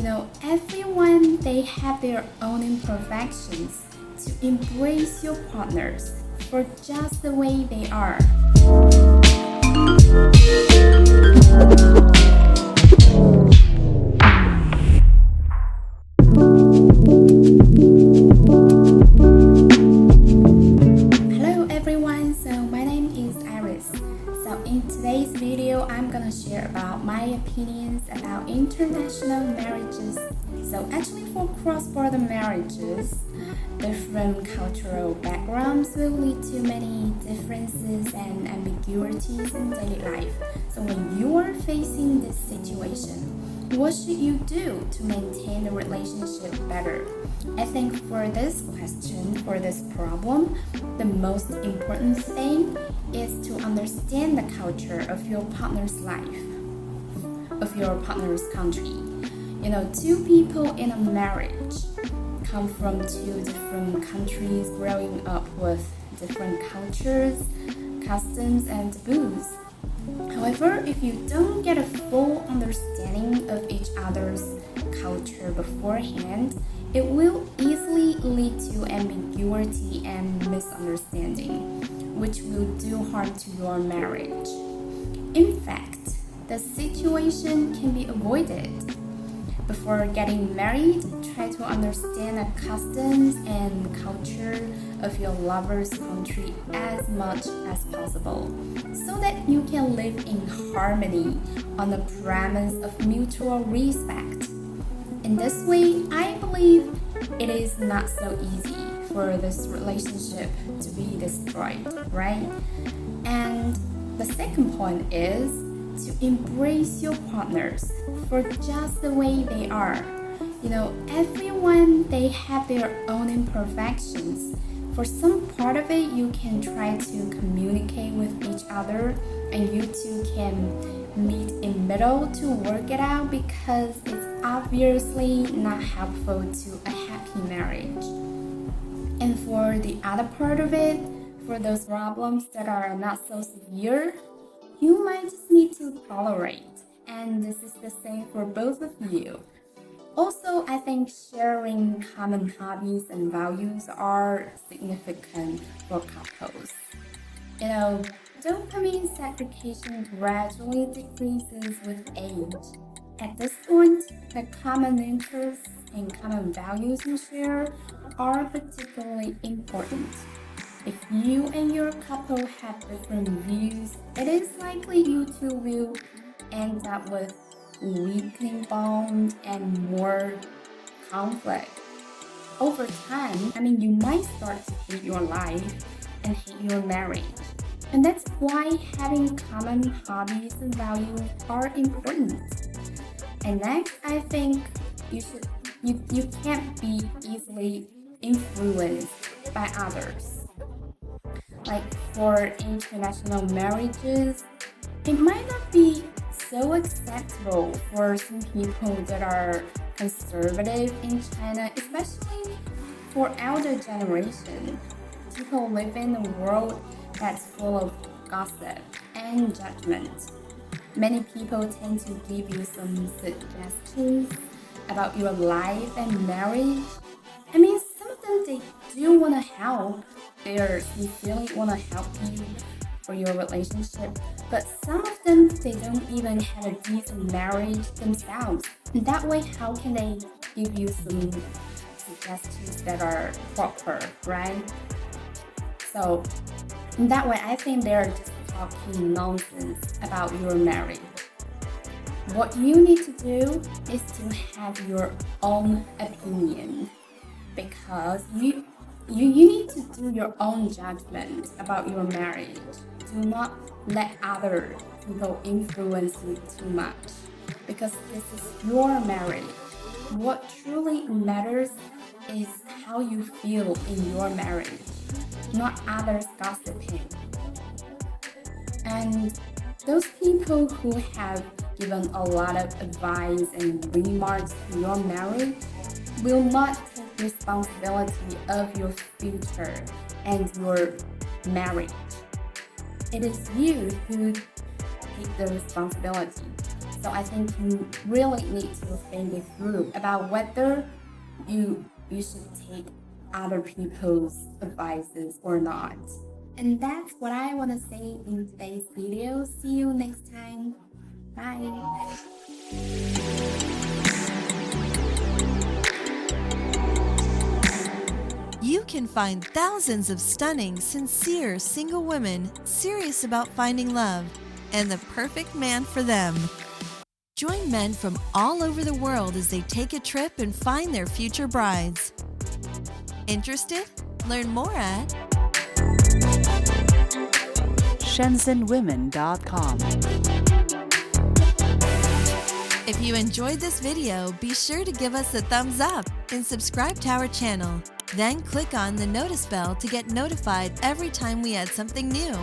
Everyone, they have their own imperfections. To embrace your partners for just the way they are. Hello everyone, so my name is Iris. So in today's video, I'm gonna share about my opinions about international marriages. So actually for cross-border marriages, different cultural backgrounds will lead to many differences and ambiguities in daily life. So when you are facing this situation, what should you do to maintain the relationship better? I think for this question, for this problem, the most important thing is to understand the culture of your partner's life, of your partner's country. Two people in a marriage come from two different countries, growing up with different cultures, customs, and taboos. However, if you don't get a full understanding of each other's culture beforehand, it will easily lead to ambiguity and misunderstanding, which will do harm to your marriage. In fact, the situation can be avoided. Before getting married, try to understand the customs and culture of your lover's country as much as possible, so that you can live in harmony on the premise of mutual respect. In this way, I believe it is not so easy for this relationship to be destroyed, right? And the second point is to embrace your partners for just the way they are. Everyone, they have their own imperfections. For some part of it, you can try to communicate with each other and you two can meet in middle to work it out, because it's obviously not helpful to a happy marriage. And for the other part of it, for those problems that are not so severe, you might just need to tolerate. And this is the same for both of you. Also, I think sharing common hobbies and values are significant for couples. Dopamine segregation gradually decreases with age. At this point, the common interests and common values you share are particularly important. If you and your couple have different views, it is likely you two will end up with weakening bond and more conflict. Over time, you might start to hate your life and hate your marriage. And that's why having common hobbies and values are important. And next, I think you can't be easily influenced by others. Like for international marriages, it might not be so acceptable for some people that are conservative in China, especially for elder generation. People live in a world that's full of gossip and judgment. Many people tend to give you some suggestions about your life and marriage. Some of them, they do want to help. They sincerely want to help you for your relationship. But some of them, they don't even have a decent marriage themselves. And that way, how can they give you some suggestions that are proper, right? So in that way, I think they're just talking nonsense about your marriage. What you need to do is to have your own opinion, because you need to do your own judgment about your marriage. Do not let other people influence you too much, because this is your marriage. What truly matters is how you feel in your marriage, not others gossiping. And those people who have given a lot of advice and remarks to your marriage will not take responsibility of your future and your marriage. It is you who take the responsibility. So I think you really need to think it through about whether you should take other people's advices or not. And that's what I want to say in today's video. See you next time. Bye. You can find thousands of stunning, sincere single women serious about finding love and the perfect man for them. Join men from all over the world as they take a trip and find their future brides. Interested? Learn more at ShenzhenWomen.com. If you enjoyed this video, be sure to give us a thumbs up and subscribe to our channel. Then click on the notice bell to get notified every time we add something new.